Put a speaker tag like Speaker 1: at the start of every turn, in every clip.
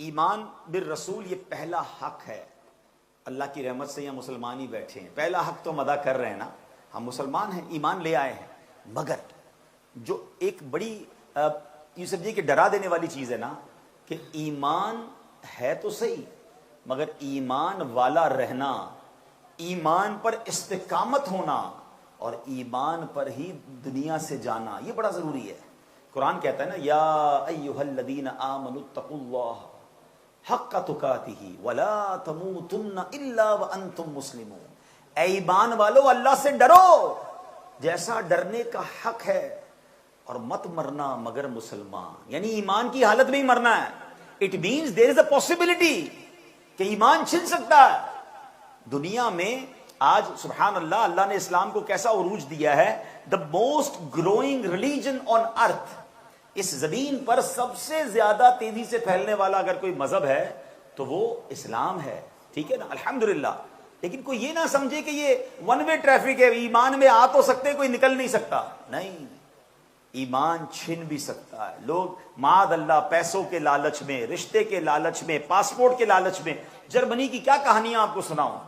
Speaker 1: ایمان بالرسول یہ پہلا حق ہے. اللہ کی رحمت سے یہاں مسلمان ہی بیٹھے ہیں, پہلا حق تو ہم ادا کر رہے ہیں نا, ہم مسلمان ہیں, ایمان لے آئے ہیں. مگر جو ایک بڑی یہ سمجھیے کہ ڈرا دینے والی چیز ہے نا, کہ ایمان ہے تو صحیح مگر ایمان والا رہنا, ایمان پر استقامت ہونا اور ایمان پر ہی دنیا سے جانا, یہ بڑا ضروری ہے. قرآن کہتا ہے نا, یا ایھا الذین آمنوا اتقوا اللہ حق تقاتہ ولا تموتن الا وانتم مسلمون. اے ایمان والو اللہ سے ڈرو جیسا ڈرنے کا حق ہے, اور مت مرنا مگر مسلمان, یعنی ایمان کی حالت میں ہی مرنا ہے. It means there is a possibility کہ ایمان چھن سکتا ہے. دنیا میں آج سبحان اللہ, اللہ نے اسلام کو کیسا عروج دیا ہے. The most growing religion on earth, اس زمین پر سب سے زیادہ تیزی سے پھیلنے والا اگر کوئی مذہب ہے تو وہ اسلام ہے. ٹھیک ہے نا, الحمدللہ. لیکن کوئی یہ نہ سمجھے کہ یہ ون وے ٹریفک ہے, ایمان میں آ تو سکتے کوئی نکل نہیں سکتا. نہیں, ایمان چھن بھی سکتا ہے. لوگ معاذ اللہ پیسوں کے لالچ میں, رشتے کے لالچ میں, پاسپورٹ کے لالچ میں, جرمنی کی کیا کہانیاں آپ کو سناؤں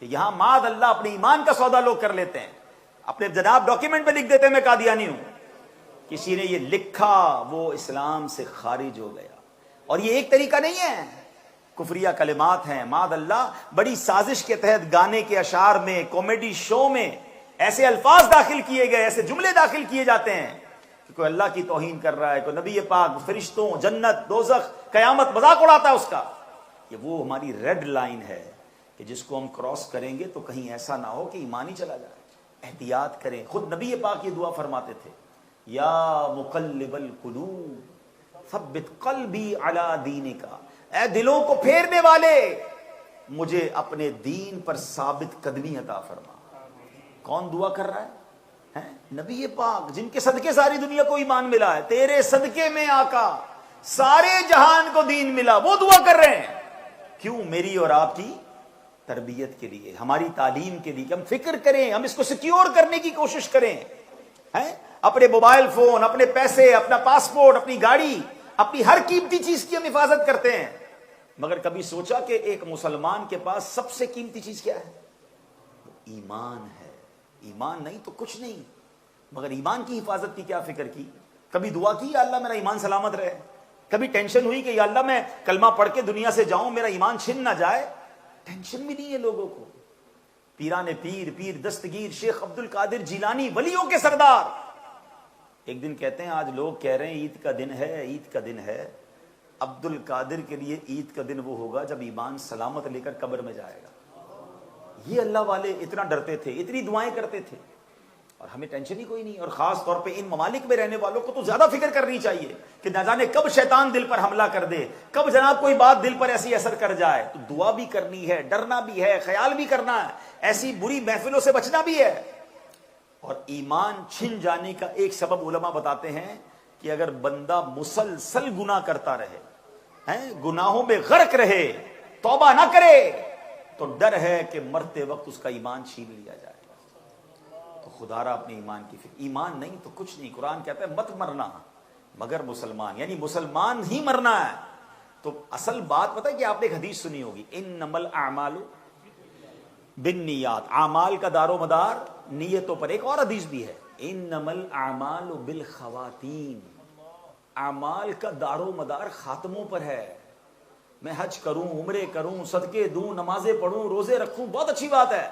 Speaker 1: کہ یہاں معاذ اللہ اپنے ایمان کا سودا لوگ کر لیتے ہیں, اپنے جناب ڈاکیومنٹ پہ لکھ دیتے ہیں میں قادیانی ہوں. کسی نے یہ لکھا وہ اسلام سے خارج ہو گیا. اور یہ ایک طریقہ نہیں ہے, کفریہ کلمات ہیں معاذ اللہ. بڑی سازش کے تحت گانے کے اشعار میں, کامیڈی شو میں ایسے الفاظ داخل کیے گئے, ایسے جملے داخل کیے جاتے ہیں کہ کوئی اللہ کی توہین کر رہا ہے, کوئی نبی پاک, فرشتوں, جنت, دوزخ, قیامت مذاق اڑاتا ہے اس کا. یہ وہ ہماری ریڈ لائن ہے کہ جس کو ہم کراس کریں گے تو کہیں ایسا نہ ہو کہ ایمان ہی چلا جائے. احتیاط کریں. خود نبی پاک یہ دعا فرماتے تھے, یا مقلب القلوب ثبت قلبی علی دینک, اے دلوں کو پھیرنے والے مجھے اپنے دین پر ثابت قدمی عطا فرما. کون دعا کر رہا ہے؟ نبی پاک, جن کے صدقے ساری دنیا کو ایمان ملا ہے. تیرے صدقے میں آقا سارے جہان کو دین ملا, وہ دعا کر رہے ہیں. کیوں؟ میری اور آپ کی تربیت کے لیے, ہماری تعلیم کے لیے, کہ ہم فکر کریں, ہم اس کو سیکیور کرنے کی کوشش کریں. اپنے موبائل فون, اپنے پیسے, اپنا پاسپورٹ, اپنی گاڑی, اپنی ہر قیمتی چیز کی ہم حفاظت کرتے ہیں. مگر کبھی سوچا کہ ایک مسلمان کے پاس سب سے قیمتی چیز کیا ہے؟ ایمان ہے. ایمان نہیں تو کچھ نہیں. مگر ایمان کی حفاظت کی کیا فکر کی؟ کبھی دعا کی یا اللہ میرا ایمان سلامت رہے؟ کبھی ٹینشن ہوئی کہ یا اللہ میں کلمہ پڑھ کے دنیا سے جاؤں, میرا ایمان چھن نہ جائے؟ ٹینشن بھی نہیں ہے لوگوں کو. پیران پیر, پیر دستگیر, شیخ عبد القادر جیلانی, ولیوں کے سردار, ایک دن کہتے ہیں آج لوگ کہہ رہے ہیں عید کا دن ہے, عید کا دن ہے. عبد القادر کے لیے عید کا دن وہ ہوگا جب ایمان سلامت لے کر قبر میں جائے گا. یہ اللہ والے اتنا ڈرتے تھے, اتنی دعائیں کرتے تھے, اور ہمیں ٹینشن ہی کوئی نہیں. اور خاص طور پہ ان ممالک میں رہنے والوں کو تو زیادہ فکر کرنی چاہیے کہ نہ جانے کب شیطان دل پر حملہ کر دے, کب جناب کوئی بات دل پر ایسی اثر کر جائے. تو دعا بھی کرنی ہے, ڈرنا بھی ہے, خیال بھی کرنا ہے, ایسی بری محفلوں سے بچنا بھی ہے. اور ایمان چھن جانے کا ایک سبب علماء بتاتے ہیں کہ اگر بندہ مسلسل گناہ کرتا رہے, گناہوں میں غرق رہے, توبہ نہ کرے, تو ڈر ہے کہ مرتے وقت اس کا ایمان چھین لیا جائے. تو خدا را اپنے ایمان کی فکر. ایمان نہیں تو کچھ نہیں. قرآن کہتا ہے مت مرنا مگر مسلمان, یعنی مسلمان ہی مرنا ہے. تو اصل بات پتہ ہے کہ آپ نے ایک حدیث سنی ہوگی, انما الاعمال بالنیات, اعمال کا دار و مدار نیتوں پر. ایک اور حدیث بھی ہے, انما الاعمال بالخواتیم, اعمال کا دار و مدار خاتموں پر ہے. میں حج کروں, عمرے کروں, صدقے دوں, نمازیں پڑھوں, روزے رکھوں, بہت اچھی بات ہے,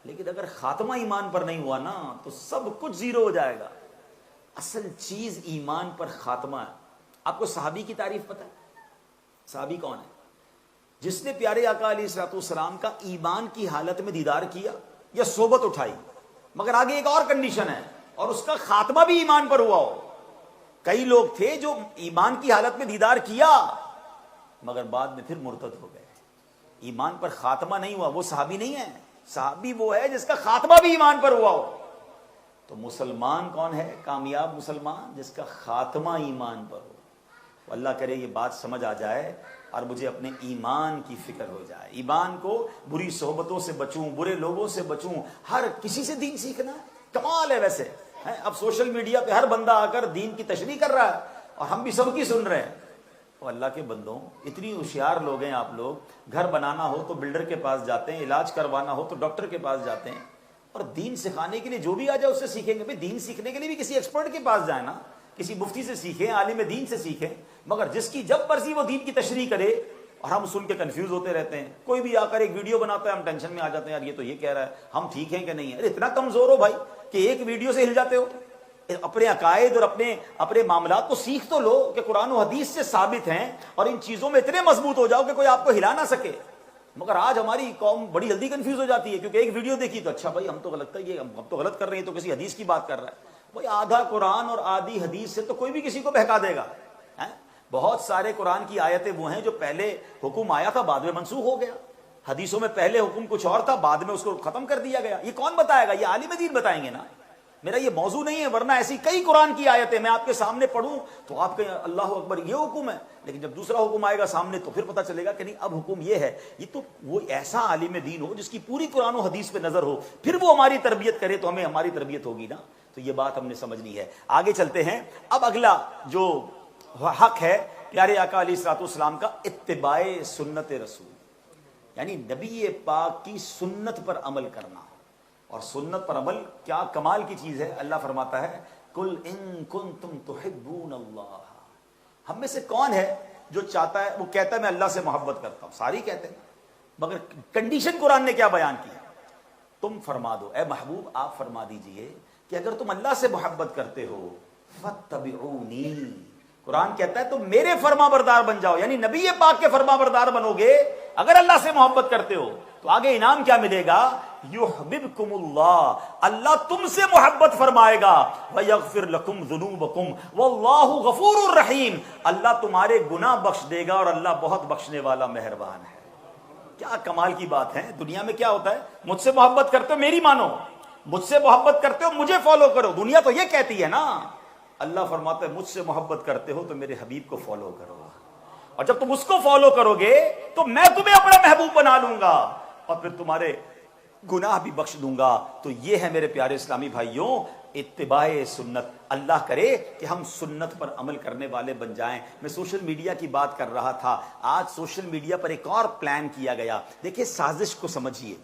Speaker 1: لیکن اگر خاتمہ ایمان پر نہیں ہوا نا تو سب کچھ زیرو ہو جائے گا. اصل چیز ایمان پر خاتمہ ہے. آپ کو صحابی کی تعریف پتہ ہے؟ صحابی کون ہے؟ جس نے پیارے آقا علیہ الصلوۃ والسلام کا ایمان کی حالت میں دیدار کیا یا صحبت اٹھائی, مگر آگے ایک اور کنڈیشن ہے, اور اس کا خاتمہ بھی ایمان پر ہوا ہو. کئی لوگ تھے جو ایمان کی حالت میں دیدار کیا مگر بعد میں پھر مرتد ہو گئے, ایمان پر خاتمہ نہیں ہوا. وہ صحابی نہیں ہے. صحابی وہ ہے جس کا خاتمہ بھی ایمان پر ہوا ہو. تو مسلمان کون ہے کامیاب مسلمان؟ جس کا خاتمہ ایمان پر ہو. اللہ کرے یہ بات سمجھ آ جائے اور مجھے اپنے ایمان کی فکر ہو جائے. ایمان کو بری صحبتوں سے بچوں, برے لوگوں سے بچوں. ہر کسی سے دین سیکھنا ہے, کمال ہے ویسے. اب سوشل میڈیا پہ ہر بندہ آ کر دین کی تشریح کر رہا ہے اور ہم بھی سب کی سن رہے ہیں. اور اللہ کے بندوں اتنی ہوشیار لوگ ہیں آپ لوگ، گھر بنانا ہو تو بلڈر کے پاس جاتے ہیں، علاج کروانا ہو تو ڈاکٹر کے پاس جاتے ہیں، اور دین سکھانے کے لیے جو بھی آ جائے اس سے سیکھیں گے۔ بھائی دین سیکھنے کے لیے بھی کسی ایکسپرٹ کے پاس جائیں نا، کسی مفتی سے سیکھیں، عالم دین سے سیکھیں، مگر جس کی جب مرضی وہ دین کی تشریح کرے اور ہم سن کے کنفیوز ہوتے رہتے ہیں۔ کوئی بھی آ کر ایک ویڈیو بناتا ہے، ہم ٹینشن میں آ جاتے ہیں، یار یہ تو یہ کہہ رہا ہے، ہم ٹھیک ہیں کہ نہیں ہے۔ ارے اتنا کمزور ہو بھائی کہ ایک ویڈیو سے ہل جاتے ہو؟ اپنے عقائد اور اپنے معاملات کو سیکھ تو لو کہ قرآن و حدیث سے ثابت ہیں، اور ان چیزوں میں اتنے مضبوط ہو جاؤ کہ کوئی آپ کو ہلا نہ سکے۔ مگر آج ہماری قوم بڑی جلدی کنفیوز ہو جاتی ہے، کیونکہ ایک ویڈیو دیکھی تو اچھا بھائی ہم تو غلط ہے، یہ ہم تو غلط کر رہے ہیں، تو کسی حدیث کی بات کر رہا ہے۔ بھائی آدھا قرآن اور آدھی حدیث سے تو کوئی بھی کسی کو بہکا دے گا۔ بہت سارے قرآن کی آیتیں وہ ہیں جو پہلے حکم آیا تھا بعد میں منسوخ ہو گیا، حدیثوں میں پہلے حکم کچھ اور تھا بعد میں اس کو ختم کر دیا گیا۔ یہ کون بتائے گا؟ یہ عالم دین بتائیں گے نا۔ میرا یہ موضوع نہیں ہے، ورنہ ایسی کئی قرآن کی آیتیں میں آپ کے سامنے پڑھوں تو آپ کہیں اللہ اکبر یہ حکم ہے، لیکن جب دوسرا حکم آئے گا سامنے تو پھر پتہ چلے گا کہ نہیں اب حکم یہ ہے۔ یہ تو وہ ایسا عالم دین ہو جس کی پوری قرآن و حدیث پہ نظر ہو، پھر وہ ہماری تربیت کرے تو ہمیں ہماری تربیت ہوگی نا۔ تو یہ بات ہم نے سمجھنی ہے۔ آگے چلتے ہیں۔ اب اگلا جو حق ہے پیارے آقا علیہ الصلوۃ والسلام کا، اتباع سنت رسول، یعنی نبی پاک کی سنت پر عمل کرنا۔ اور سنت پر عمل کیا کمال کی چیز ہے۔ اللہ فرماتا ہے قل ان کنتم تحبون اللہ، ہم میں سے کون ہے جو چاہتا ہے، وہ کہتا ہے میں اللہ سے محبت کرتا ہوں، ساری کہتے ہیں، مگر کنڈیشن قرآن نے کیا بیان کی؟ تم فرما دو اے محبوب، آپ فرما دیجئے کہ اگر تم اللہ سے محبت کرتے ہو فاتبعونی، قرآن کہتا ہے تم میرے فرما بردار بن جاؤ، یعنی نبی پاک کے فرما بردار بنو گے اگر اللہ سے محبت کرتے ہو تو آگے انعام کیا ملے گا؟ یحببکم اللہ، اللہ تم سے محبت فرمائے گا، ویغفر لکم ذنوبکم واللہ غفور الرحیم، اللہ تمہارے گناہ بخش دے گا اور اللہ بہت بخشنے والا مہربان ہے۔ کیا کمال کی بات ہے۔ دنیا میں کیا ہوتا ہے؟ مجھ سے محبت کرتے ہو میری مانو، مجھ سے محبت کرتے ہو مجھے فالو کرو، دنیا تو یہ کہتی ہے نا۔ اللہ فرماتا ہے مجھ سے محبت کرتے ہو تو میرے حبیب کو فالو کرو، اور جب تم اس کو فالو کرو گے تو میں تمہیں اپنا محبوب بنا لوں گا اور پھر تمہارے گناہ بھی بخش دوں گا۔ تو یہ ہے میرے پیارے اسلامی بھائیوں اتباع سنت۔ اللہ کرے کہ ہم سنت پر عمل کرنے والے بن جائیں۔ میں سوشل میڈیا کی بات کر رہا تھا، آج سوشل میڈیا پر ایک اور پلان کیا گیا۔ دیکھیں سازش کو سمجھیے،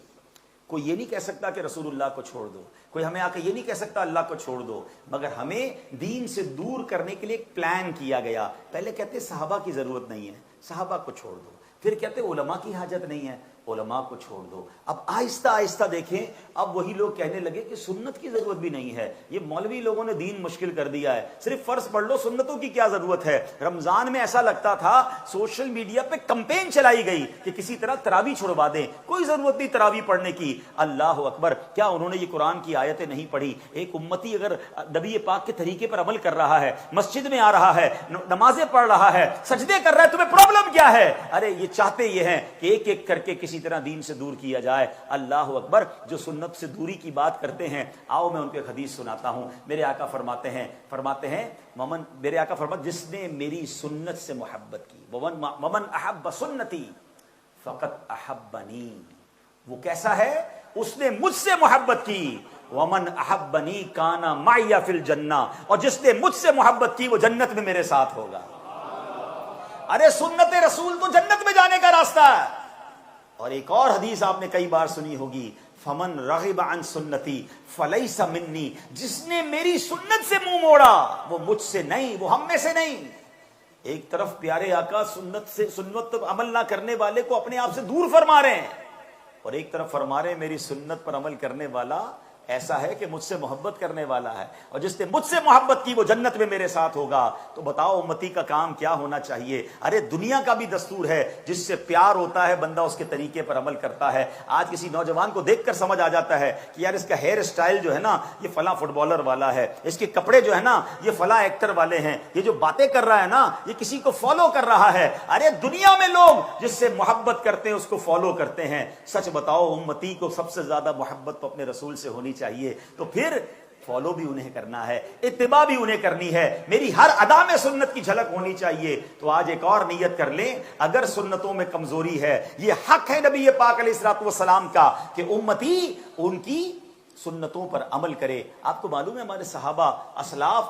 Speaker 1: کوئی یہ نہیں کہہ سکتا کہ رسول اللہ کو چھوڑ دو، کوئی ہمیں آ کے یہ نہیں کہہ سکتا اللہ کو چھوڑ دو، مگر ہمیں دین سے دور کرنے کے لیے ایک پلان کیا گیا۔ پہلے کہتے صحابہ کی ضرورت نہیں ہے، صحابہ کو چھوڑ دو، پھر کہتے علماء کی حاجت نہیں ہے، علماء کو چھوڑ دو۔ اب آہستہ آہستہ دیکھیں اب وہی لوگ کہنے لگے کہ سنت کی ضرورت بھی نہیں ہے، یہ مولوی لوگوں نے دین مشکل کر دیا ہے، صرف فرض پڑھ لو، سنتوں کی کیا ضرورت ہے۔ رمضان میں ایسا لگتا تھا سوشل میڈیا پہ کمپین چلائی گئی کہ کسی طرح تراویح چھڑوا دیں، کوئی ضرورت نہیں تراویح پڑھنے کی۔ اللہ اکبر، کیا انہوں نے یہ قرآن کی آیتیں نہیں پڑھی؟ ایک امتی اگر نبی پاک کے طریقے پر عمل کر رہا ہے، مسجد میں آ رہا ہے، نمازیں پڑھ رہا ہے، سجدے کر رہا ہے، تمہیں پرابلم کیا ہے؟ ارے یہ چاہتے یہ ہیں کہ ایک ایک کر کے کسی طرح دین سے دور کیا جائے۔ اللہ اکبر، جو سنت سے دوری کی بات کرتے ہیں، آؤ میں ان کو ایک حدیث سناتا ہوں۔ میرے آقا فرماتے ہیں میرے آقا فرماتے جس نے میری سنت سے محبت کی، ومن احب سنتی فقط احبنی، وہ کیسا ہے؟ اس نے مجھ سے محبت کی، ومن احبنی کان معی فی الجنہ، اور جس نے مجھ سے محبت کی وہ جنت میں میرے ساتھ ہوگا۔ ارے سنت رسول تو جنت میں جانے کا راستہ ہے۔ اور ایک اور حدیث آپ نے کئی بار سنی ہوگی، فمن رغب عن سنتی فلیس منی، جس نے میری سنت سے منہ موڑا وہ مجھ سے نہیں، وہ ہم میں سے نہیں۔ ایک طرف پیارے آقا سنت پر عمل نہ کرنے والے کو اپنے آپ سے دور فرما رہے ہیں، اور ایک طرف فرما رہے ہیں میری سنت پر عمل کرنے والا ایسا ہے کہ مجھ سے محبت کرنے والا ہے، اور جس نے مجھ سے محبت کی وہ جنت میں میرے ساتھ ہوگا۔ تو بتاؤ امتی کا کام کیا ہونا چاہیے؟ ارے دنیا کا بھی دستور ہے، جس سے پیار ہوتا ہے بندہ اس کے طریقے پر عمل کرتا ہے۔ آج کسی نوجوان کو دیکھ کر سمجھ آ جاتا ہے کہ یار اس کا ہیئر اسٹائل جو ہے نا یہ فلاں فٹ بالر والا ہے، اس کے کپڑے جو ہے نا یہ فلاں ایکٹر والے ہیں، یہ جو باتیں کر رہا ہے نا یہ کسی کو فالو کر رہا ہے۔ ارے دنیا میں لوگ جس سے محبت کرتے ہیں اس کو فالو کرتے ہیں۔ سچ بتاؤ امتی کو سب سے زیادہ محبت تو اپنے رسول سے ہونی چاہیے، تو پھر فالو بھی انہیں کرنا ہے، اتباع بھی انہیں کرنی ہے، میری ہر ادا میں سنت کی جھلک ہونی چاہیے۔ تو آج ایک اور نیت کر لیں، اگر سنتوں میں کمزوری ہے، یہ حق ہے نبی پاک علیہ الصلوۃ والسلام کا کہ امتی ان کی سنتوں پر عمل کرے۔ آپ کو معلوم ہے ہمارے صحابہ اسلاف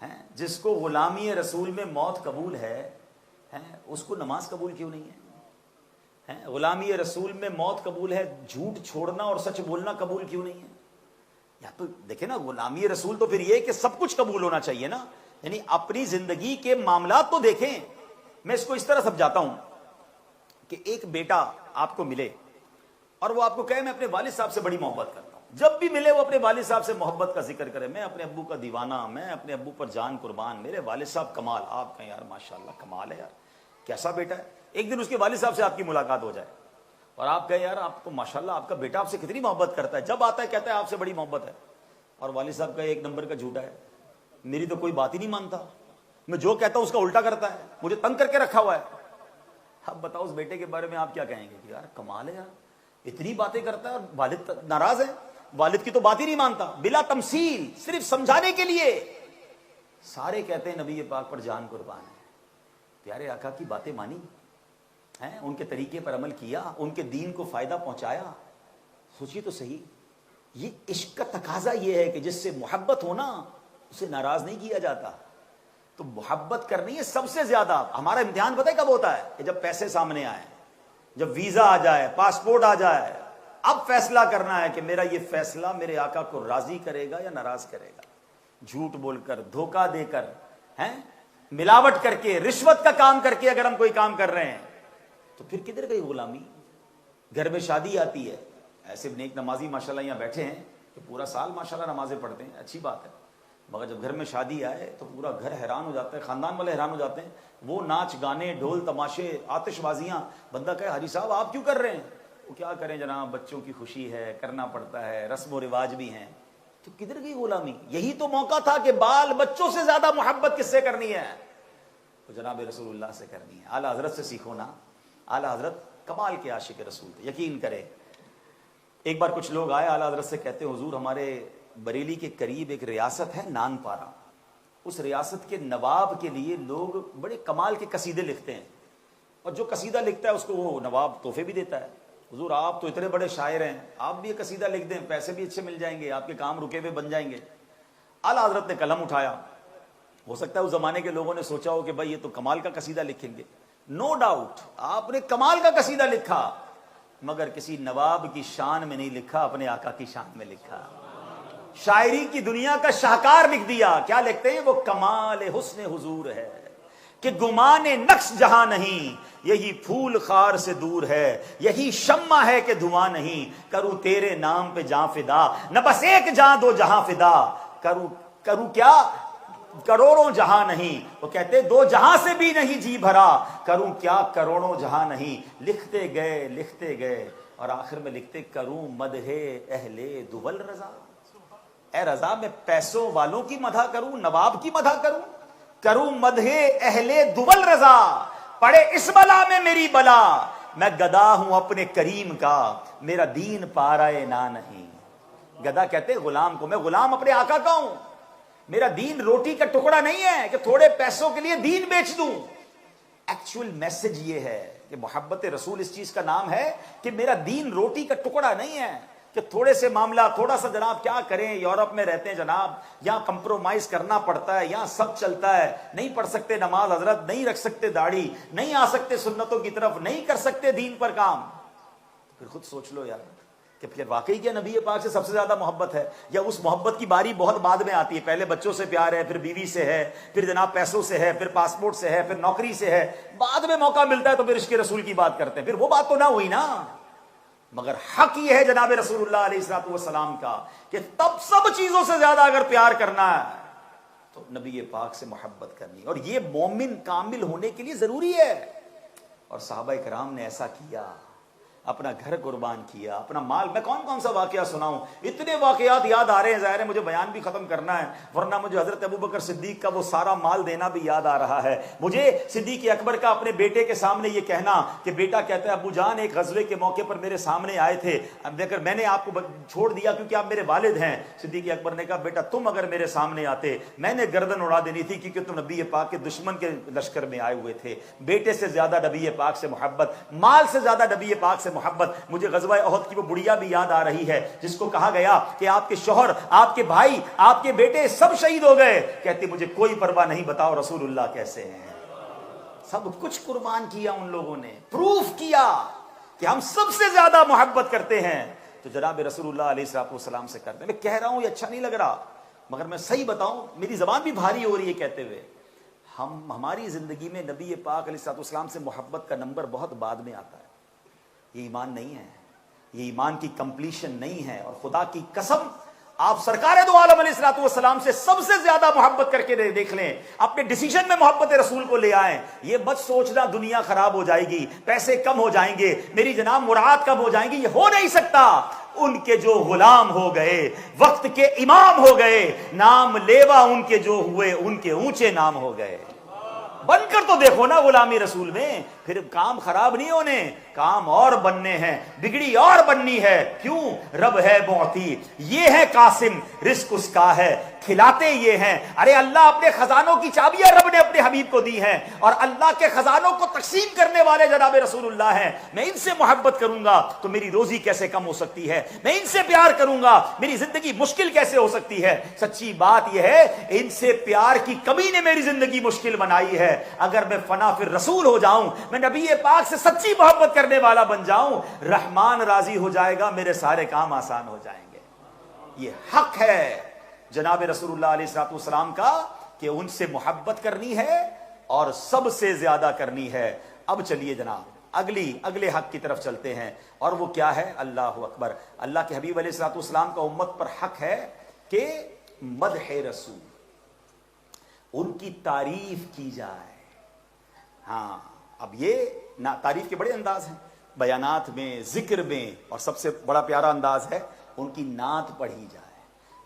Speaker 1: ہیں؟ جس کو غلامی رسول میں موت قبول ہے اس کو نماز قبول کیوں نہیں ہے؟ غلامی رسول میں موت قبول ہے، جھوٹ چھوڑنا اور سچ بولنا قبول کیوں نہیں ہے؟ یا تو دیکھیں نا، غلامی رسول تو پھر یہ کہ سب کچھ قبول ہونا چاہیے نا، یعنی اپنی زندگی کے معاملات تو دیکھیں۔ میں اس کو اس طرح سمجھاتا ہوں کہ ایک بیٹا آپ کو ملے اور وہ آپ کو کہے میں اپنے والد صاحب سے بڑی محبت کرتا ہوں، جب بھی ملے وہ اپنے والد صاحب سے محبت کا ذکر کرے، میں اپنے ابو کا دیوانہ، میں اپنے ابو پر جان قربان، میرے والد صاحب کمال۔ آپ کہیں یار ماشاءاللہ کمال ہے یار، کیسا بیٹا ہے۔ ایک دن اس کے والد صاحب سے آپ کی ملاقات ہو جائے اور آپ کہیں یار آپ کو ماشاءاللہ آپ کا بیٹا آپ سے کتنی محبت کرتا ہے، جب آتا ہے کہتا ہے آپ سے بڑی محبت ہے، اور والد صاحب کا ایک نمبر کا جھوٹا ہے، میری تو کوئی بات ہی نہیں مانتا، میں جو کہتا ہوں اس کا الٹا کرتا ہے، مجھے تنگ کر کے رکھا ہوا ہے۔ اب بتاؤ اس بیٹے کے بارے میں آپ کیا کہیں گے کہ یار کمال ہے یار، اتنی باتیں کرتا ہے اور والد ناراض ہے، والد کی تو بات ہی نہیں مانتا، بلا تمثیل، صرف سمجھانے کے لیے۔ سارے کہتے ہیں نبی پاک پر جان قربان ہے، پیارے آقا کی باتیں مانی ہیں، ان کے طریقے پر عمل کیا، ان کے دین کو فائدہ پہنچایا۔ سوچیے تو صحیح، یہ عشق کا تقاضا یہ ہے کہ جس سے محبت ہونا اسے ناراض نہیں کیا جاتا۔ تو محبت کرنی ہے سب سے زیادہ۔ ہمارا امتحان پتہ ہے کب ہوتا ہے؟ کہ جب پیسے سامنے آئے، جب ویزا آ جائے، پاسپورٹ آ جائے، اب فیصلہ کرنا ہے کہ میرا یہ فیصلہ میرے آقا کو راضی کرے گا یا ناراض کرے گا۔ جھوٹ بول کر، دھوکہ دے کر، ملاوٹ کر کے، رشوت کا کام کر کے اگر ہم کوئی کام کر رہے ہیں تو پھر کدھر گئی غلامی؟ گھر میں شادی آتی ہے، ایسے نیک نمازی ماشاءاللہ یہاں بیٹھے ہیں کہ پورا سال ماشاءاللہ نمازیں پڑھتے ہیں، اچھی بات ہے، مگر جب گھر میں شادی آئے تو پورا گھر حیران ہو جاتا ہے، خاندان والے حیران ہو جاتے ہیں، وہ ناچ گانے، ڈھول تماشے، آتش بازیاں، بندہ کہے حاجی صاحب آپ کیوں کر رہے ہیں؟ وہ کیا کریں جناب، بچوں کی خوشی ہے، کرنا پڑتا ہے، رسم و رواج بھی ہیں۔ تو کدھر گئی غلامی؟ یہی تو موقع تھا کہ بال بچوں سے زیادہ محبت کس سے کرنی ہے؟ تو جناب رسول اللہ سے کرنی ہے۔ اعلیٰ حضرت سے سیکھو نا، اعلیٰ حضرت کمال کے عاشق رسول تھے، یقین کرے۔ ایک بار کچھ لوگ آئے اعلیٰ حضرت سے، کہتے حضور ہمارے بریلی کے قریب ایک ریاست ہے نان پارا، اس ریاست کے نواب کے لیے لوگ بڑے کمال کے قصیدے لکھتے ہیں، اور جو قصیدہ لکھتا ہے اس کو وہ نواب تحفے بھی دیتا ہے۔ حضور آپ تو اتنے بڑے شاعر ہیں، آپ بھی یہ قصیدہ لکھ دیں، پیسے بھی اچھے مل جائیں گے، آپ کے کام رکے ہوئے بن جائیں گے۔ اعلیٰ حضرت نے قلم اٹھایا، ہو سکتا ہے اس زمانے کے لوگوں نے سوچا ہو کہ بھائی یہ تو کمال کا قصیدہ لکھیں گے، نو ڈاؤٹ آپ نے کمال کا قصیدہ لکھا، مگر کسی نواب کی شان میں نہیں لکھا، اپنے آقا کی شان میں لکھا۔ شاعری کی دنیا کا شاہکار لکھ دیا۔ کیا لکھتے ہیں وہ؟ کمال حسن حضور ہے کہ گمان نقش جہاں نہیں، یہی پھول خار سے دور ہے، یہی شمع ہے کہ دھواں نہیں، کروں تیرے نام پہ جاں فدا، نہ بس ایک جاں دو جہاں فدا، کروں کیا کروڑوں جہاں نہیں، وہ کہتے دو جہاں سے بھی نہیں جی بھرا، کروں کیا کروڑوں جہاں نہیں۔ لکھتے گئے اور آخر میں لکھتے کروں مدح اہل دول رضا، اے رضا میں پیسوں والوں کی مدح کروں، نواب کی مدح کروں مدح اہل دول رضا، پڑے اس بلا میں میری بلا، میں گدا ہوں اپنے کریم کا، میرا دین پارائے نہ نہیں۔ گدا کہتے غلام کو، میں غلام اپنے آقا کا ہوں، میرا دین روٹی کا ٹکڑا نہیں ہے کہ تھوڑے پیسوں کے لیے دین بیچ دوں۔ ایکچوئل میسج یہ ہے کہ محبت رسول اس چیز کا نام ہے کہ میرا دین روٹی کا ٹکڑا نہیں ہے کہ تھوڑے سے معاملہ، تھوڑا سا جناب کیا کریں، یورپ میں رہتے ہیں جناب، یہاں کمپرومائز کرنا پڑتا ہے، یہاں سب چلتا ہے، نہیں پڑھ سکتے نماز حضرت، نہیں رکھ سکتے داڑھی، نہیں آ سکتے سنتوں کی طرف، نہیں کر سکتے دین پر کام۔ پھر خود سوچ لو یار کہ پھر واقعی کیا نبی پاک سے سب سے زیادہ محبت ہے، یا اس محبت کی باری بہت بعد میں آتی ہے؟ پہلے بچوں سے پیار ہے، پھر بیوی سے ہے، پھر جناب پیسوں سے ہے، پھر پاسپورٹ سے ہے، پھر نوکری سے ہے، بعد میں موقع ملتا ہے تو پھر عشق رسول کی بات کرتے ہیں۔ پھر وہ بات تو نہ ہوئی نا، مگر حق یہ ہے جناب رسول اللہ علیہ الصلوۃ والسلام کا کہ تب سب چیزوں سے زیادہ اگر پیار کرنا ہے تو نبی پاک سے محبت کرنی، اور یہ مومن کامل ہونے کے لیے ضروری ہے۔ اور صحابہ کرام نے ایسا کیا، اپنا گھر قربان کیا، اپنا مال۔ میں کون سا واقعہ سناؤں، اتنے واقعات یاد آ رہے ہیں، ظاہر ہے مجھے بیان بھی ختم کرنا ہے، ورنہ مجھے حضرت ابوبکر صدیق کا وہ سارا مال دینا بھی یاد آ رہا ہے، مجھے صدیق اکبر کا اپنے بیٹے کے سامنے یہ کہنا کہ بیٹا کہتا ہے ابو جان ایک غزوے کے موقع پر میرے سامنے آئے تھے، اب دیکھ کر میں نے آپ کو چھوڑ دیا کیونکہ آپ میرے والد ہیں۔ صدیق اکبر نے کہا بیٹا تم اگر میرے سامنے آتے میں نے گردن اڑا دینی تھی، کیونکہ تم نبی پاک کے دشمن کے لشکر میں آئے ہوئے تھے۔ بیٹے سے زیادہ نبی پاک سے محبت، مال سے زیادہ نبی پاک سے محبت. مجھے غزوہ احد کی وہ بڑھیا بھی یاد آ رہی ہے جس کو کہا گیا کہ آپ کے شوہر، آپ کے بھائی، آپ کے بیٹے سب شہید ہو گئے. کہتے مجھے کوئی پرواہ نہیں، بتاؤ رسول اللہ کیسے ہیں. سب کچھ قربان کیا ان لوگوں نے، پروف کیا کہ ہم سب سے زیادہ محبت کرتے ہیں تو جناب رسول اللہ علیہ السلام سے کرتے ہیں. میں کہہ رہا ہوں یہ اچھا نہیں لگ رہا، مگر میں صحیح بتاؤں میری زبان بھی بھاری ہو رہی ہے کہتے ہوئے. ہماری زندگی میں نبی پاک علیہ السلام سے محبت کا نمبر بہت بعد میں آتا ہے. یہ ایمان نہیں ہے، یہ ایمان کی کمپلیشن نہیں ہے. اور خدا کی قسم آپ سرکار دو عالم علیہ السلام سے سب سے زیادہ محبت کر کے دیکھ لیں، اپنے ڈیسیژن میں محبت رسول کو لے آئیں. یہ مت سوچنا دنیا خراب ہو جائے گی، پیسے کم ہو جائیں گے، میری جناب مراد کم ہو جائیں گی. یہ ہو نہیں سکتا. ان کے جو غلام ہو گئے، وقت کے امام ہو گئے، نام لیوا ان کے جو ہوئے، ان کے اونچے نام ہو گئے. بن کر تو دیکھو نا غلامی رسول میں، پھر کام خراب نہیں ہونے، کام اور بننے ہیں، بگڑی اور بننی ہے. کیوں؟ رب ہے معطی، یہ ہے قاسم، رزق اس کا ہے، کھلاتے یہ ہیں. ارے اللہ اپنے خزانوں کی چابیاں رب نے اپنے حبیب کو دی ہیں، اور اللہ کے خزانوں کو تقسیم کرنے والے جناب رسول اللہ ہیں. میں ان سے محبت کروں گا تو میری روزی کیسے کم ہو سکتی ہے؟ میں ان سے پیار کروں گا میری زندگی مشکل کیسے ہو سکتی ہے؟ سچی بات یہ ہے ان سے پیار کی کمی نے میری زندگی مشکل بنائی ہے. اگر میں فنا پھر رسول ہو جاؤں، میں نبی پاک سے سچی محبت کرنے والا بن جاؤں، رحمان راضی ہو جائے گا، میرے سارے کام آسان ہو جائیں گے. یہ حق ہے جناب رسول اللہ علیہ السلام کا کہ ان سے محبت کرنی ہے اور سب سے زیادہ کرنی ہے. اب چلیے جناب اگلے حق کی طرف چلتے ہیں، اور وہ کیا ہے؟ اللہ اکبر. اللہ کے حبیب علیہ السلام کا امت پر حق ہے کہ مدح رسول، ان کی تعریف کی جائے. ہاں اب یہ تعریف کے بڑے انداز ہیں، بیانات میں، ذکر میں، اور سب سے بڑا پیارا انداز ہے ان کی نعت پڑھی جائے.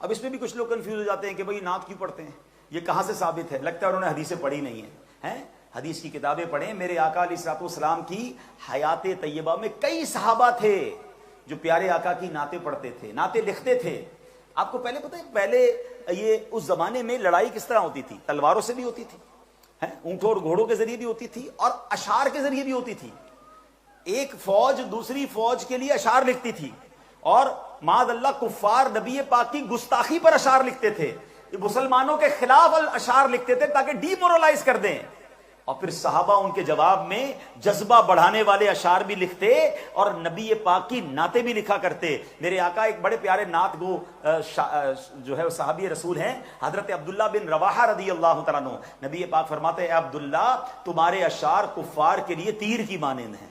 Speaker 1: اب اس میں بھی کچھ لوگ کنفیوز ہو جاتے ہیں کہ بھئی نعت کیوں پڑھتے ہیں، یہ کہاں سے ثابت ہے؟ لگتا ہے انہوں نے حدیثیں پڑھی نہیں ہیں. حدیث کی کتابیں پڑھیں. میرے آقا علیہ السلام کی حیات طیبہ میں کئی صحابہ تھے جو پیارے آقا کی نعتیں پڑھتے تھے، نعتیں لکھتے تھے. آپ کو پہلے پتہ ہے پہلے یہ اس زمانے میں لڑائی کس طرح ہوتی تھی؟ تلواروں سے بھی ہوتی تھی، اونٹوں اور گھوڑوں کے ذریعے بھی ہوتی تھی، اور اشعار کے ذریعے بھی ہوتی تھی. ایک فوج دوسری فوج کے لیے اشعار لکھتی تھی، اور معاذ اللہ کفار نبی پاک کی گستاخی پر اشعار لکھتے تھے، مسلمانوں کے خلاف اشعار لکھتے تھے تاکہ ڈی مورلائز کر دیں. اور پھر صحابہ ان کے جواب میں جذبہ بڑھانے والے اشعار بھی لکھتے اور نبی پاک کی نعتیں بھی لکھا کرتے. میرے آقا ایک بڑے پیارے نعت گو جو ہے صحابی رسول ہیں، حضرت عبداللہ بن رواحہ رضی اللہ تعالیٰ عنہ. نبی پاک فرماتے ہیں اے عبداللہ تمہارے اشعار کفار کے لیے تیر کی مانند ہیں.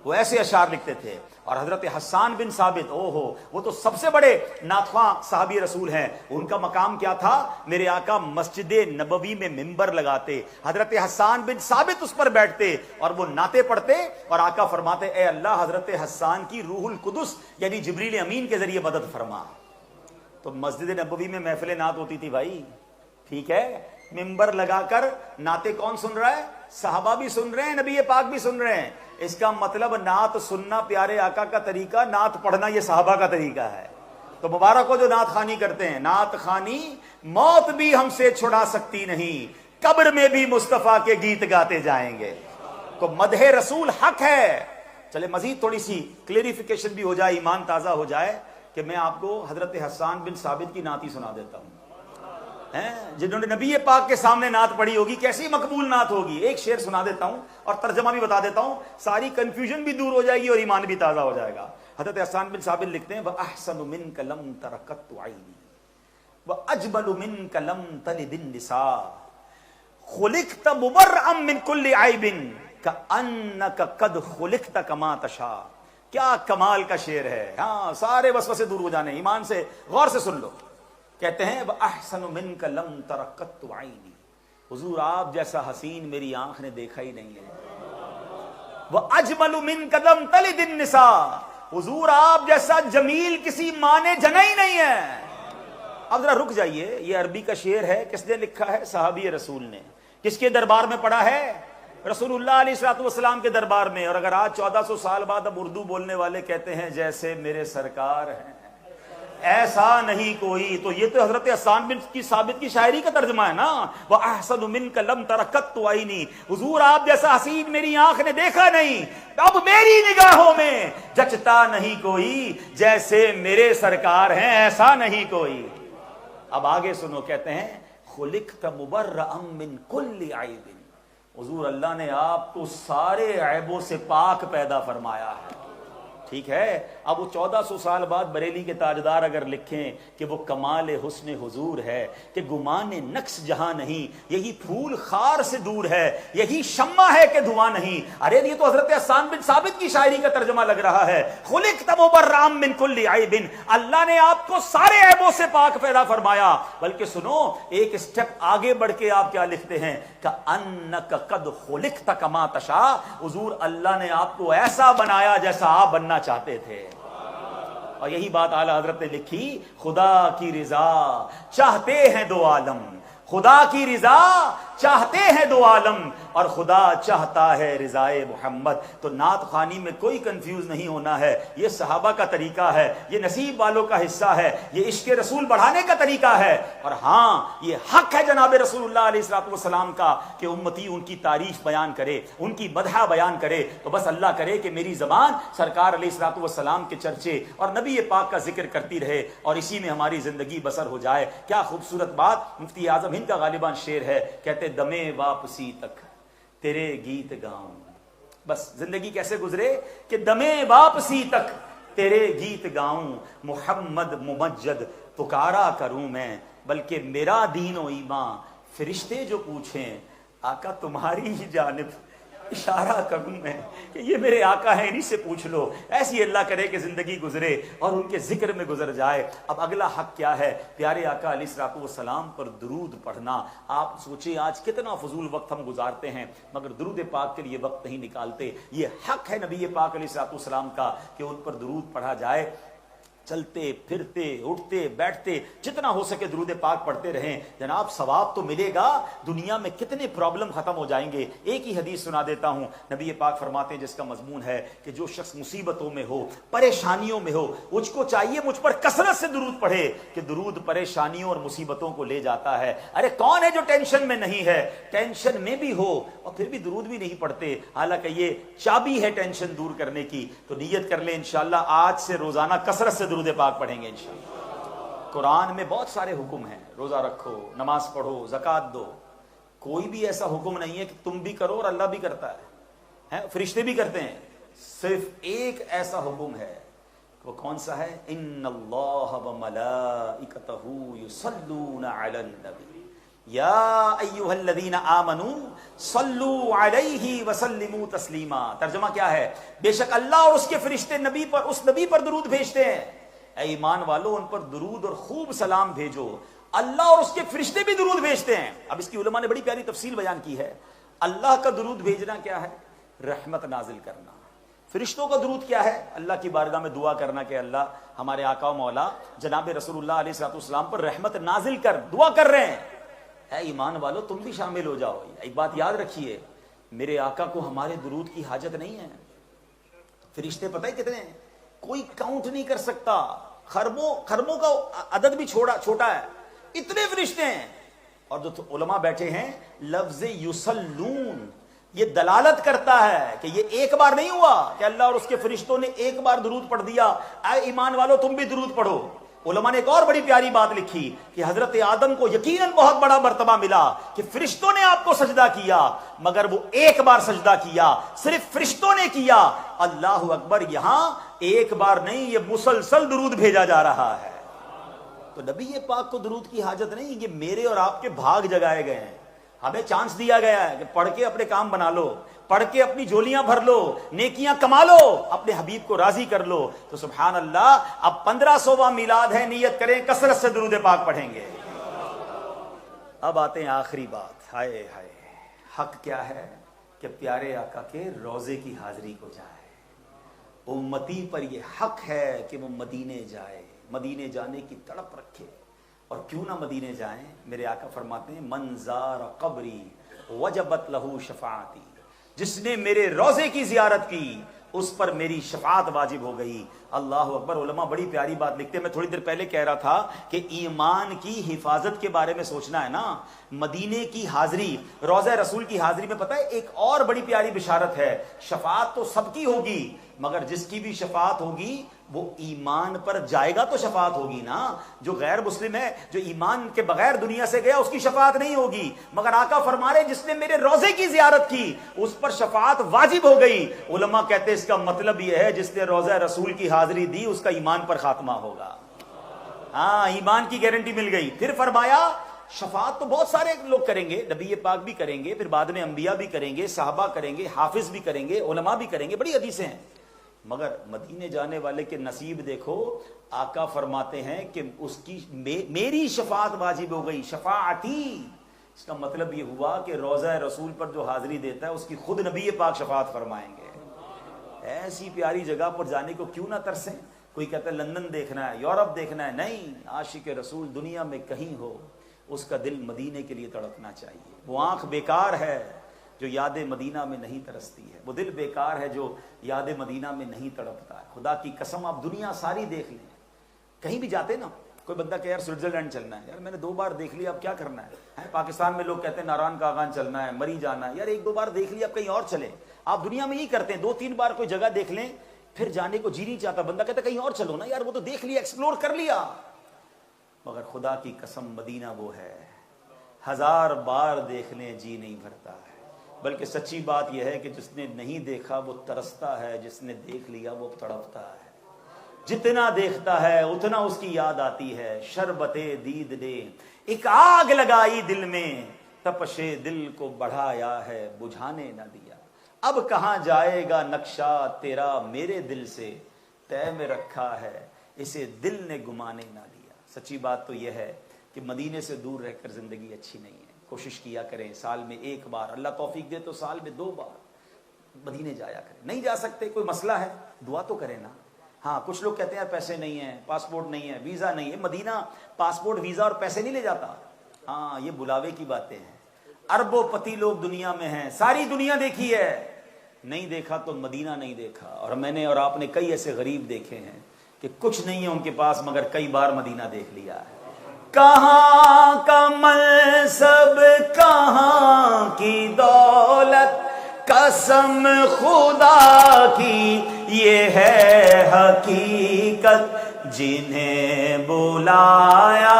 Speaker 1: وہ ایسے اشعار لکھتے تھے. اور حضرت حسان بن ثابت، وہ تو سب سے بڑے نعتخواں صحابی رسول ہیں. ان کا مقام کیا تھا؟ میرے آقا مسجد نبوی میں منبر لگاتے، حضرت حسان بن ثابت اس پر بیٹھتے اور وہ نعتیں پڑھتے، اور آقا فرماتے اے اللہ حضرت حسان کی روح القدس یعنی جبریل امین کے ذریعے مدد فرما. تو مسجد نبوی میں محفل نعت ہوتی تھی بھائی، ٹھیک ہے. منبر لگا کر نعتیں کون سن رہا ہے؟ صحابہ بھی سن رہے ہیں، نبی پاک بھی سن رہے ہیں. اس کا مطلب نعت سننا پیارے آقا کا طریقہ، نعت پڑھنا یہ صحابہ کا طریقہ ہے. تو مبارک ہو جو نعت خوانی کرتے ہیں. نعت خوانی موت بھی ہم سے چھڑا سکتی نہیں، قبر میں بھی مصطفیٰ کے گیت گاتے جائیں گے. تو مدح رسول حق ہے. چلے مزید تھوڑی سی کلیریفیکیشن بھی ہو جائے، ایمان تازہ ہو جائے، کہ میں آپ کو حضرت حسان بن ثابت کی نعت ہی سنا دیتا ہوں، جنہوں نے نبی پاک کے سامنے نعت پڑھی ہوگی. کیسی مقبول نعت ہوگی. ایک شعر سنا دیتا ہوں اور ترجمہ بھی بتا دیتا ہوں، ساری کنفیوژن بھی دور ہو جائے گی اور ایمان بھی تازہ ہو جائے گا. حضرت حسان بن ثابت لکھتے ہیں وَأَحْسَنُ مِنْكَ لَمْ تَرَكَتْ عَيْنِي وَأَجْمَلُ مِنْكَ لَمْ تَلِدِ النِّسَاءُ خُلِقْتَ مُبَرَّأً مِنْ كُلِّ عَيْبٍ كَأَنَّكَ قَدْ خُلِقْتَ كَمَا تَشَاءُ. کیا کمال کا شعر ہے. ہاں سارے وسوسے دور ہو جانے. ایمان سے غور سے سن لو. کہتے ہیں وَأَحْسَنُ مِنْكَ لَمْ تَرَكَتْ عَيْنِي، حضور آپ جیسا حسین میری آنکھ نے دیکھا ہی نہیں ہے. وَأَجْمَلُ مِنْكَ لَمْ تَلِدِ النِّسَاءُ، حضور آپ جیسا جمیل کسی ماں نے جنا ہی نہیں ہے. اب ذرا رک جائیے، یہ عربی کا شعر ہے، کس نے لکھا ہے؟ صحابی رسول نے. کس کے دربار میں پڑھا ہے؟ رسول اللہ علیہ السلام کے دربار میں. اور اگر آج 1400 سال بعد اب اردو بولنے والے کہتے ہیں جیسے میرے سرکار ہیں ایسا نہیں کوئی، تو یہ تو حضرت حسان بن ثابت کی شاعری کا ترجمہ ہے نا. وَأَحْسَنُ مِنْكَ لَمْ تَرَكَتْ عَيْنِي، حضور آپ جیسا حسین میری آنکھ نے دیکھا نہیں. اب میری نگاہوں میں جچتا نہیں کوئی، جیسے میرے سرکار ہیں ایسا نہیں کوئی۔ اب آگے سنو، کہتے ہیں خلقت مبرأ من کل عیب، حضور اللہ نے آپ کو سارے عیبوں سے پاک پیدا فرمایا ہے۔ ٹھیک ہے، اب وہ 1400 سال بعد بریلی کے تاجدار اگر لکھیں کہ وہ کمال حسن حضور ہے کہ گمان نقص جہاں نہیں، یہی پھول خار سے دور ہے، یہی شمع ہے کہ دھواں نہیں، ارے یہ تو حضرت حسان بن ثابت کی شاعری کا ترجمہ لگ رہا ہے۔ خلقت مبرأ من کل عیب، اللہ نے آپ کو سارے عیبوں سے پاک پیدا فرمایا۔ بلکہ سنو، ایک سٹیپ آگے بڑھ کے آپ کیا لکھتے ہیں، کأنک قد خلقت کما تشاء، حضور اللہ نے آپ کو ایسا بنایا جیسا آپ بننا چاہتے تھے۔ اور یہی بات اعلی حضرت نے لکھی، خدا کی رضا چاہتے ہیں دو عالم، خدا کی رضا چاہتے ہیں دو عالم، اور خدا چاہتا ہے رضائے محمد۔ تو نعت خوانی میں کوئی کنفیوز نہیں ہونا ہے، یہ صحابہ کا طریقہ ہے، یہ نصیب والوں کا حصہ ہے، یہ عشق رسول بڑھانے کا طریقہ ہے۔ اور ہاں، یہ حق ہے جناب رسول اللہ علیہ الصلوۃ والسلام کا کہ امتی ان کی تعریف بیان کرے، ان کی مدح بیان کرے۔ تو بس اللہ کرے کہ میری زبان سرکار علیہ الصلوۃ والسلام کے چرچے اور نبی پاک کا ذکر کرتی رہے، اور اسی میں ہماری زندگی بسر ہو جائے۔ کیا خوبصورت بات، مفتی اعظم ہند کا غالباً شعر ہے، کہتے دمے واپسی تک تیرے گیت گاؤں۔ بس زندگی کیسے گزرے کہ دمے واپسی تک تیرے گیت گاؤں، محمد ممجد پکارا کروں میں، بلکہ میرا دین و ایمان فرشتے جو پوچھیں آقا تمہاری ہی جانب اشارہ کروں میں کہ یہ میرے آقا ہیں، انہی سے پوچھ لو۔ ایسی اللہ کرے کہ زندگی گزرے اور ان کے ذکر میں گزر جائے۔ اب اگلا حق کیا ہے؟ پیارے آقا علیہ الصلوۃ والسلام پر درود پڑھنا۔ آپ سوچیں آج کتنا فضول وقت ہم گزارتے ہیں مگر درود پاک کے لیے وقت نہیں نکالتے۔ یہ حق ہے نبی پاک علیہ الصلوۃ والسلام کا کہ ان پر درود پڑھا جائے۔ چلتے پھرتے اٹھتے بیٹھتے جتنا ہو سکے درود پاک پڑھتے رہیں، جناب ثواب تو ملے گا، دنیا میں کتنے پرابلم ختم ہو جائیں گے۔ ایک ہی حدیث سنا دیتا ہوں، نبی پاک فرماتے ہیں جس کا مضمون ہے کہ جو شخص مصیبتوں میں ہو، پریشانیوں میں ہو، مجھ کو چاہیے مجھ پر کثرت سے درود پڑھے کہ درود پریشانیوں اور مصیبتوں کو لے جاتا ہے۔ ارے کون ہے جو ٹینشن میں نہیں ہے، ٹینشن میں بھی ہو اور پھر بھی درود بھی نہیں پڑھتے، حالانکہ یہ چابی ہے ٹینشن دور کرنے کی۔ تو نیت کر لیں انشاءاللہ آج سے روزانہ کثرت سے درود پاک پڑھیں گے انشاءاللہ۔ قرآن میں بہت سارے حکم ہیں، روزہ رکھو، نماز پڑھو، زکوٰۃ دو، کوئی بھی ایسا حکم نہیں ہے کہ تم بھی کرو اور اللہ بھی کرتا ہے، فرشتے بھی کرتے ہیں۔ صرف ایک ایسا حکم ہے، وہ کون سا ہے؟ ان اللہ وملائکتہ یصلون علی النبی یا ایھا الذین آمنوا صلوا علیہ وسلموا تسلیما۔ ترجمہ کیا ہے؟ بے شک اللہ اور اس کے فرشتے نبی پر، اس نبی پر درود بھیجتے ہیں۔ اے ایمان والو ان پر درود اور خوب سلام بھیجو۔ اللہ اور اس کے فرشتے بھی درود بھیجتے ہیں۔ اب اس کی علماء نے بڑی پیاری تفصیل بیان کی ہے۔ اللہ کا درود بھیجنا کیا ہے؟ رحمت نازل کرنا۔ فرشتوں کا درود کیا ہے؟ اللہ کی بارگاہ میں دعا کرنا کہ اللہ ہمارے آقا و مولا جناب رسول اللہ علیہ الصلوۃ والسلام پر رحمت نازل کر، دعا کر رہے ہیں۔ اے ایمان والو تم بھی شامل ہو جاؤ۔ ایک بات یاد رکھیے، میرے آقا کو ہمارے درود کی حاجت نہیں ہے۔ فرشتے پتہ ہی کتنے ہیں؟ کوئی کاؤنٹ نہیں کر سکتا، خربوں کا عدد بھی چھوٹا ہے، اتنے فرشتے ہیں۔ اور جو علماء بیٹھے ہیں، لفظ یصلون یہ دلالت کرتا ہے کہ یہ ایک بار نہیں ہوا کہ اللہ اور اس کے فرشتوں نے ایک بار درود پڑھ دیا۔ اے ایمان والو تم بھی درود پڑھو۔ علماء نے ایک اور بڑی پیاری بات لکھی کہ حضرت آدم کو یقیناً بہت بڑا مرتبہ ملا کہ فرشتوں نے آپ کو سجدہ کیا، مگر وہ ایک بار سجدہ کیا، صرف فرشتوں نے کیا۔ اللہ اکبر، یہاں ایک بار نہیں، یہ مسلسل درود بھیجا جا رہا ہے۔ تو نبی پاک کو درود کی حاجت نہیں، یہ میرے اور آپ کے بھاگ جگائے گئے ہیں۔ ہمیں چانس دیا گیا ہے کہ پڑھ کے اپنے کام بنا لو، پڑھ کے اپنی جولیاں بھر لو، نیکیاں کما لو، اپنے حبیب کو راضی کر لو۔ تو سبحان اللہ، اب 1500واں میلاد ہے، نیت کریں کثرت سے درود پاک پڑھیں گے۔ اب آتے ہیں آخری بات، ہائے ہائے، حق کیا ہے؟ کہ پیارے آقا کے روزے کی حاضری کو جائے۔ امتی پر یہ حق ہے کہ وہ مدینے جائے، مدینے جانے کی تڑپ رکھے۔ اور کیوں نہ مدینے جائیں؟ میرے آقا فرماتے ہیں من زار قبری وجبت لہو شفاعتی، جس نے میرے روزے کی زیارت کی اس پر میری شفاعت واجب ہو گئی۔ اللہ اکبر. علماء بڑی پیاری بات لکھتے ہیں. میں تھوڑی دیر پہلے کہہ رہا تھا کہ ایمان کی حفاظت کے بارے میں سوچنا ہے نا. مدینے کی حاضری, روضہ رسول کی حاضری میں پتہ ہے ایک اور بڑی پیاری بشارت ہے. شفاعت تو سب کی ہوگی, مگر جس کی بھی شفاعت ہوگی وہ ایمان پر جائے گا تو شفاعت ہوگی نا. جو غیر مسلم ہے, جو ایمان کے بغیر دنیا سے گیا, اس کی شفاعت نہیں ہوگی. مگر آقا فرما رہے جس نے میرے روزے کی زیارت کی اس پر شفاعت واجب ہو گئی. علماء کہتے ہیں اس کا مطلب یہ ہے جس نے روزہ رسول کی حاضری دی اس کا ایمان پر خاتمہ ہوگا. ہاں, ایمان کی گارنٹی مل گئی. پھر فرمایا شفاعت تو بہت سارے لوگ کریں گے, نبی پاک بھی کریں گے, پھر بعد میں انبیاء بھی کریں گے, صحابہ کریں گے, حافظ بھی کریں گے, علماء بھی کریں گے. بڑی حدیثیں ہیں. مگر مدینے جانے والے کے نصیب دیکھو, آقا فرماتے ہیں کہ اس کی میری شفاعت واجب ہو گئی. شفاعتی, اس کا مطلب یہ ہوا کہ روضہ رسول پر جو حاضری دیتا ہے اس کی خود نبی پاک شفاعت فرمائیں گے. ایسی پیاری جگہ پر جانے کو کیوں نہ ترسیں. کوئی کہتا ہے لندن دیکھنا ہے, یورپ دیکھنا ہے. نہیں, عاشق رسول دنیا میں کہیں ہو اس کا دل مدینے کے لیے تڑپنا چاہیے. وہ آنکھ بیکار ہے جو یاد مدینہ میں نہیں ترستی ہے, وہ دل بیکار ہے جو یاد مدینہ میں نہیں تڑپتا ہے. خدا کی قسم آپ دنیا ساری دیکھ لیں, کہیں بھی جاتے نا, کوئی بندہ کہ یار سوئٹزرلینڈ چلنا ہے, یار میں نے 2 بار دیکھ لیا, اب کیا کرنا ہے. پاکستان میں لوگ کہتے ہیں ناران کاغان چلنا ہے, مری جانا ہے. یار 1-2 بار دیکھ لیا, اب کہیں اور چلیں. آپ دنیا میں یہی کرتے ہیں, 2-3 بار کوئی جگہ دیکھ لیں, پھر جانے کو جی نہیں چاہتا. بندہ کہتا ہے کہیں اور چلو نا, یار وہ تو دیکھ لیا, ایکسپلور کر لیا. مگر خدا کی قسم مدینہ وہ ہے 1000 بار دیکھ لیں جی نہیں بھرتا ہے. بلکہ سچی بات یہ ہے کہ جس نے نہیں دیکھا وہ ترستا ہے, جس نے دیکھ لیا وہ تڑپتا ہے. جتنا دیکھتا ہے اتنا اس کی یاد آتی ہے. شربت دید نے ایک آگ لگائی دل میں, تپش دل کو بڑھایا ہے بجھانے نہ دیا. اب کہاں جائے گا نقشہ تیرا میرے دل سے, طے میں رکھا ہے اسے دل نے گمانے نہ دیا. سچی بات تو یہ ہے کہ مدینے سے دور رہ کر زندگی اچھی نہیں ہے. کوشش کیا کریں سال میں 1 بار, اللہ توفیق دے تو سال میں 2 بار مدینے جایا کریں. نہیں جا سکتے, کوئی مسئلہ ہے, دعا تو کریں نا. ہاں, کچھ لوگ کہتے ہیں پیسے نہیں ہیں, پاسپورٹ نہیں ہے, ویزا نہیں ہے. مدینہ پاسپورٹ ویزا اور پیسے نہیں لے جاتا. ہاں, یہ بلاوے کی باتیں ہیں. اربوں پتی لوگ دنیا میں ہیں, ساری دنیا دیکھی ہے, نہیں دیکھا تو مدینہ نہیں دیکھا. اور میں نے اور آپ نے کئی ایسے غریب دیکھے ہیں کہ کچھ نہیں ہے ان کے پاس مگر کئی بار مدینہ دیکھ لیا ہے. کہاں کا منصب کہاں کی دولت, قسم خدا کی یہ ہے حقیقت, جنہیں بلایا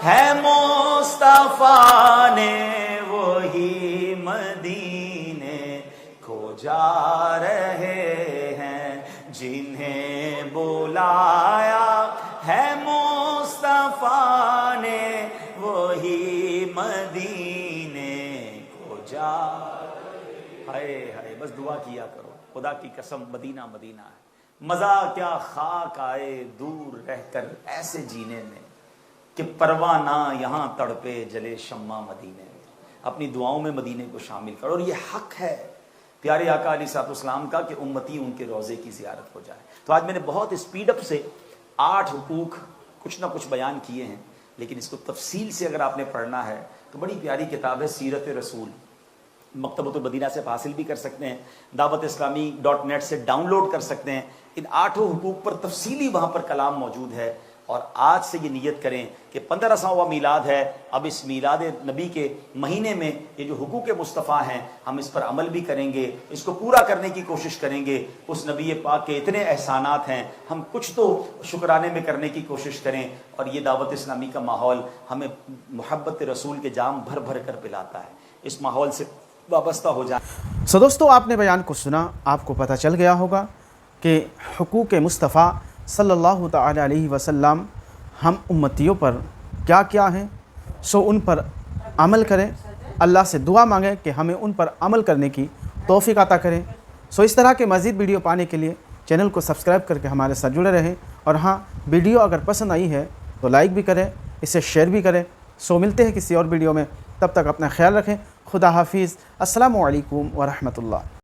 Speaker 1: ہے مصطفیٰ نے وہی مدینے کو جا رہے ہیں. جنہیں بلایا ہے مصطفیٰ نے وہی مدینے کو جا. ہائے ہائے, بس دعا کیا کرو. خدا کی قسم مدینہ مدینہ ہے. مزہ کیا خاک آئے دور رہ کر ایسے جینے میں, کہ پروانہ یہاں تڑپے جلے شمع مدینے میں. اپنی دعاؤں میں مدینے کو شامل کرو. اور یہ حق ہے پیارے آقا علیہ الصلوۃ والسلام کا کہ امتی ان کے روزے کی زیارت ہو جائے. تو آج میں نے بہت اسپیڈ اپ سے 8 حقوق کچھ نہ کچھ بیان کیے ہیں, لیکن اس کو تفصیل سے اگر آپ نے پڑھنا ہے تو بڑی پیاری کتاب ہے سیرت رسول. مکتبۃ المدینہ سے حاصل بھی کر سکتے ہیں, dawatIslami.net سے ڈاؤن لوڈ کر سکتے ہیں. ان 8 حقوق پر تفصیلی وہاں پر کلام موجود ہے. اور آج سے یہ نیت کریں کہ 1500واں میلاد ہے, اب اس میلاد نبی کے مہینے میں یہ جو حقوق مصطفیٰ ہیں ہم اس پر عمل بھی کریں گے, اس کو پورا کرنے کی کوشش کریں گے. اس نبی پاک کے اتنے احسانات ہیں, ہم کچھ تو شکرانے میں کرنے کی کوشش کریں. اور یہ دعوت اسلامی کا ماحول ہمیں محبت رسول کے جام بھر بھر کر پلاتا ہے. اس ماحول سے وابستہ ہو جائیں.
Speaker 2: سو دوستو, آپ نے بیان کو سنا, آپ کو پتہ چل گیا ہوگا کہ حقوق مصطفیٰ صلی اللہ تعالی علیہ وسلم ہم امتیوں پر کیا کیا ہیں. سو ان پر عمل کریں, اللہ سے دعا مانگیں کہ ہمیں ان پر عمل کرنے کی توفیق عطا کریں. سو اس طرح کے مزید ویڈیو پانے کے لیے چینل کو سبسکرائب کر کے ہمارے ساتھ جڑے رہیں. اور ہاں, ویڈیو اگر پسند آئی ہے تو لائک بھی کریں, اسے شیئر بھی کریں. سو ملتے ہیں کسی اور ویڈیو میں, تب تک اپنا خیال رکھیں. خدا حافظ. السلام علیکم ورحمۃ اللہ.